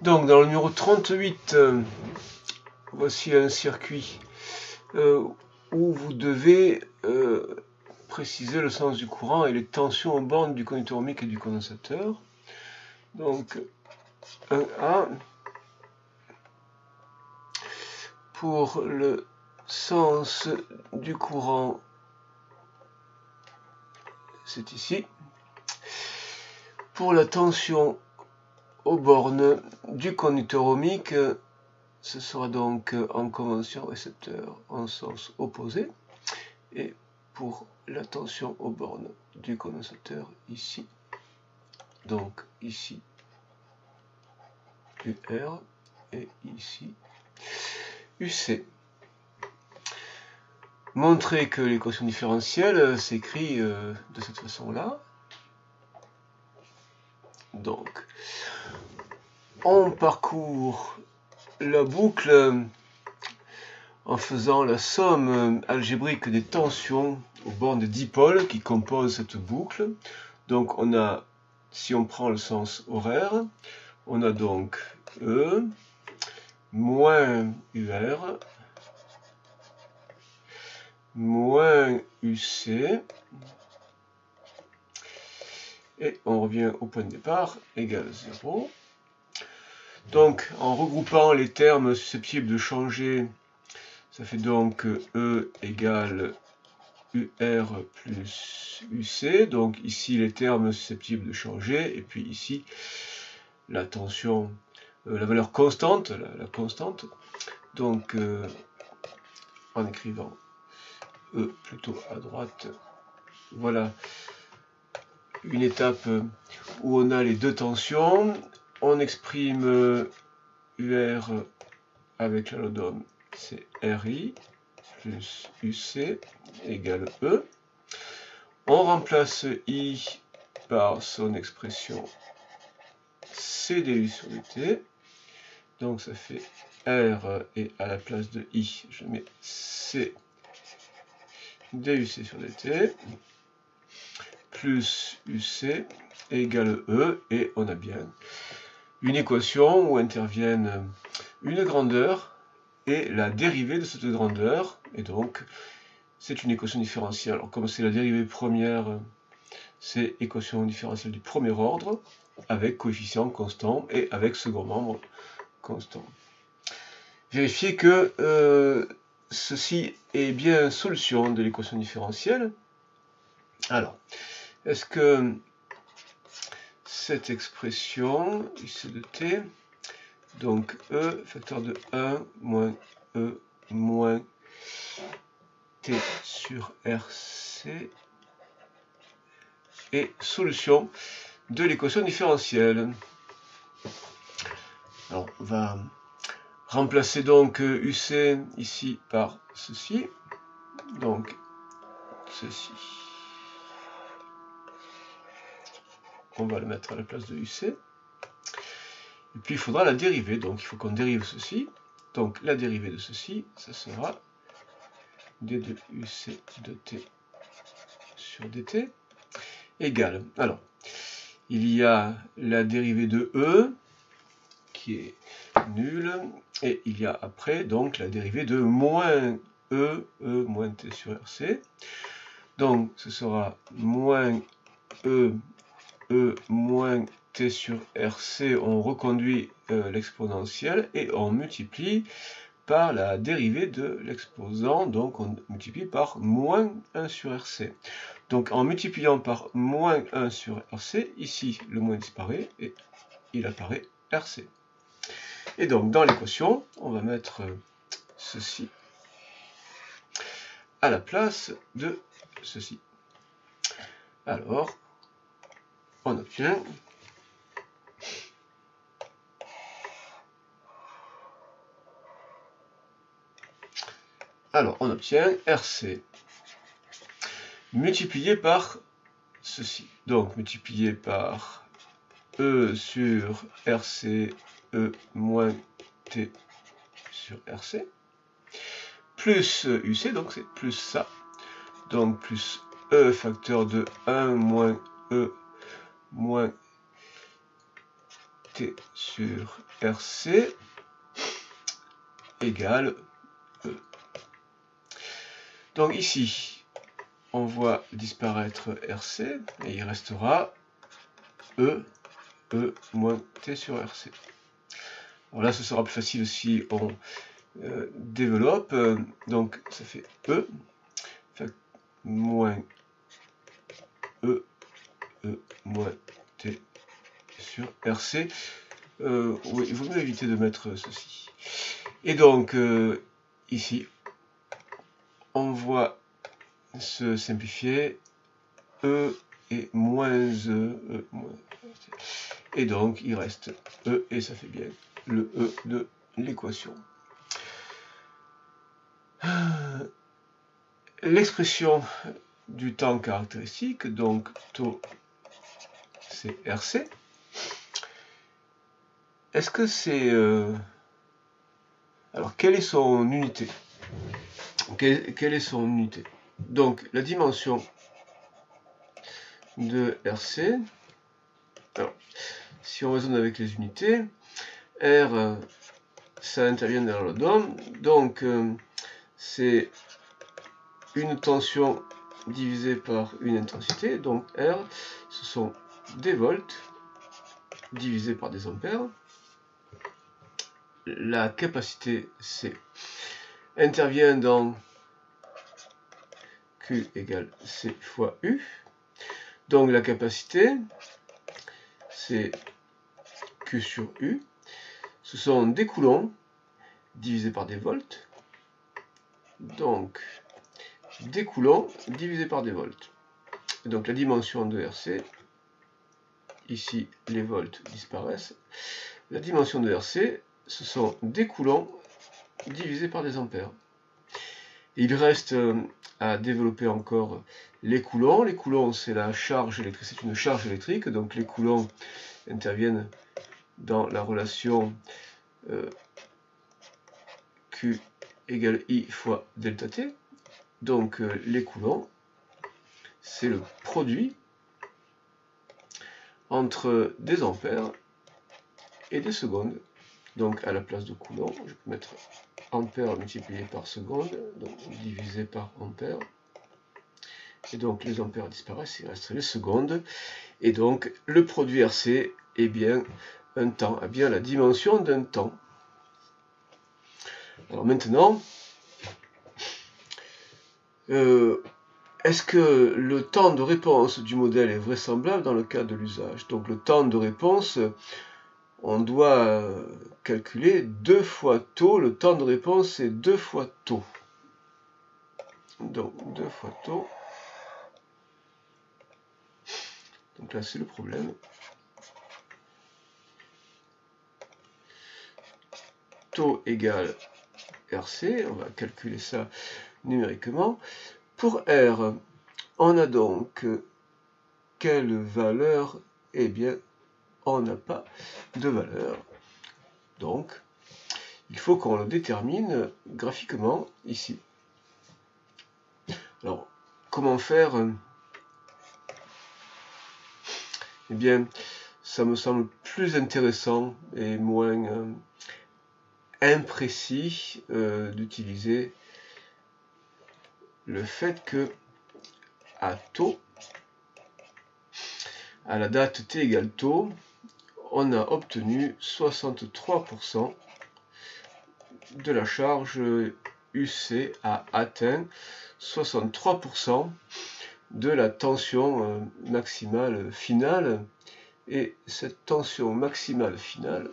Donc dans le numéro 38, voici un circuit où vous devez préciser le sens du courant et les tensions aux bornes du conducteur ohmique et du condensateur. Donc 1A, pour le sens du courant, c'est ici. Pour la tension aux bornes du conducteur ohmique, ce sera donc en convention récepteur en sens opposé. Et pour la tension aux bornes du condensateur ici, donc ici UR et ici UC. Montrer que l'équation différentielle s'écrit de cette façon-là. Donc, on parcourt la boucle en faisant la somme algébrique des tensions aux bornes des dipôles qui composent cette boucle. Donc on a, si on prend le sens horaire, on a donc E moins UR moins UC, et on revient au point de départ, égale 0. Donc en regroupant les termes susceptibles de changer, ça fait donc E égale UR plus UC, donc ici les termes susceptibles de changer, et puis ici la tension, la valeur constante, la constante, donc en écrivant E plutôt à droite, voilà une étape où on a les deux tensions, on exprime UR avec l'allodome, c'est RI, plus UC égale E. On remplace I par son expression CdU sur dt. Donc ça fait R, et à la place de I, je mets C DUC sur dt, plus UC égale E, et on a bien une équation où interviennent une grandeur et la dérivée de cette grandeur, et donc c'est une équation différentielle. Alors comme c'est la dérivée première, c'est équation différentielle du premier ordre, avec coefficient constant et avec second membre constant. Vérifiez que ceci est bien solution de l'équation différentielle. Alors, est-ce que cette expression, ici de t, donc E, facteur de 1 moins E moins t sur RC, est solution de l'équation différentielle. Alors, on va remplacer donc UC ici par ceci, donc ceci. On va le mettre à la place de UC. Et puis il faudra la dérivée, donc il faut qu'on dérive ceci. Donc la dérivée de ceci, ça sera d de UC de t sur dt égale. Alors, il y a la dérivée de E qui est nulle, et il y a après donc la dérivée de moins E moins t sur RC. Donc ce sera moins E moins t sur RC, on reconduit l'exponentielle et on multiplie par la dérivée de l'exposant, donc on multiplie par moins 1 sur RC. Donc en multipliant par moins 1 sur RC, ici le moins disparaît et il apparaît RC. Et donc dans l'équation, on va mettre ceci à la place de ceci. Alors, on obtient RC multiplié par ceci. Donc multiplié par E sur RC, E moins T sur RC, plus UC, donc c'est plus ça. Donc plus E facteur de 1 moins E moins T sur RC égale E. Donc ici, on voit disparaître RC et il restera E moins T sur RC. Alors là, ce sera plus facile si on développe. Donc ça fait E moins E moins T sur RC. Oui, il vaut mieux éviter de mettre ceci. Et donc, ici, on voit se simplifier E et moins E moins T. Et donc, il reste E, et ça fait bien le E de l'équation. L'expression du temps caractéristique, donc taux c'est RC. Est-ce que c'est... Alors, quelle est son unité? Quelle est son unité? Donc, la dimension de RC, alors, si on raisonne avec les unités, R, ça intervient dans le DOM, donc c'est une tension divisée par une intensité, donc R, ce sont des volts divisés par des ampères. La capacité C intervient dans Q égale C fois U. Donc la capacité, c'est Q sur U. Ce sont des coulombs divisés par des volts. Donc des coulombs divisés par des volts. Et donc la dimension de RC, ici les volts disparaissent. La dimension de RC, ce sont des coulombs divisés par des ampères. Il reste à développer encore les coulombs. Les coulombs, c'est la charge électrique, c'est une charge électrique, donc les coulombs interviennent dans la relation Q égale I fois delta T. Donc les coulombs, c'est le produit entre des ampères et des secondes. Donc à la place de coulomb, je peux mettre ampères multiplié par seconde, donc divisé par ampère. Et donc les ampères disparaissent, il reste les secondes. Et donc le produit RC est bien un temps, a bien la dimension d'un temps. Alors maintenant, est-ce que le temps de réponse du modèle est vraisemblable dans le cas de l'usage? Donc le temps de réponse, on doit calculer 2 fois taux. Le temps de réponse, c'est 2 fois taux. Donc 2 fois taux. Donc là, c'est le problème. Taux égale RC. On va calculer ça numériquement. Pour R, on a donc quelle valeur? Eh bien, on n'a pas de valeur. Donc, il faut qu'on le détermine graphiquement ici. Alors, comment faire? Eh bien, ça me semble plus intéressant et moins imprécis d'utiliser le fait que à taux, à la date t égale taux, on a obtenu 63% de la charge UC a atteint 63% de la tension maximale finale. Et cette tension maximale finale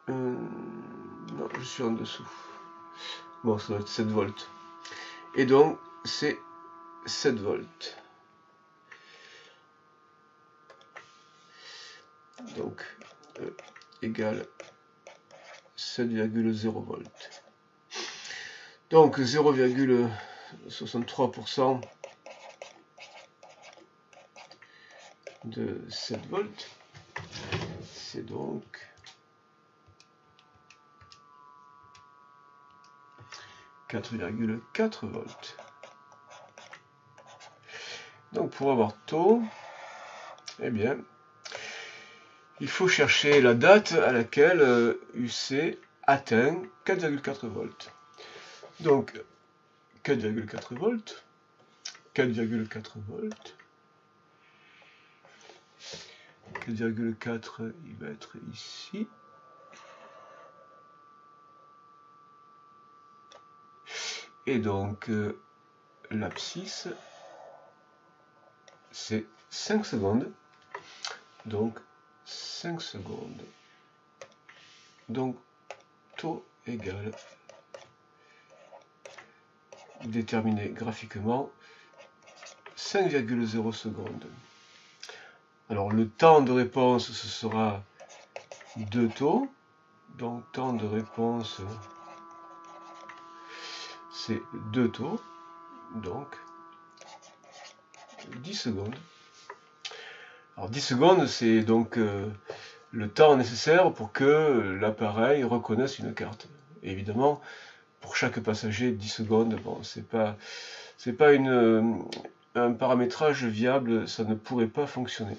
non, je suis en dessous. Bon, ça doit être 7 volts. Et donc, c'est 7 volts. Donc, égale 7,0 volts. Donc, 0,63% de 7 volts. C'est donc 4,4 volts. Donc pour avoir taux, eh bien, il faut chercher la date à laquelle UC atteint 4,4 volts. Donc 4,4 volts, 4,4 volts, 4,4 il va être ici. Et donc l'abscisse c'est 5 secondes. Donc 5 secondes. Donc taux égale, déterminé graphiquement, 5,0 secondes. Alors le temps de réponse, ce sera 2 taux. Donc temps de réponse, c'est 2 taux. Donc 10 secondes. Alors 10 secondes, c'est donc le temps nécessaire pour que l'appareil reconnaisse une carte. Et évidemment, pour chaque passager, 10 secondes, bon, c'est pas un paramétrage viable, ça ne pourrait pas fonctionner.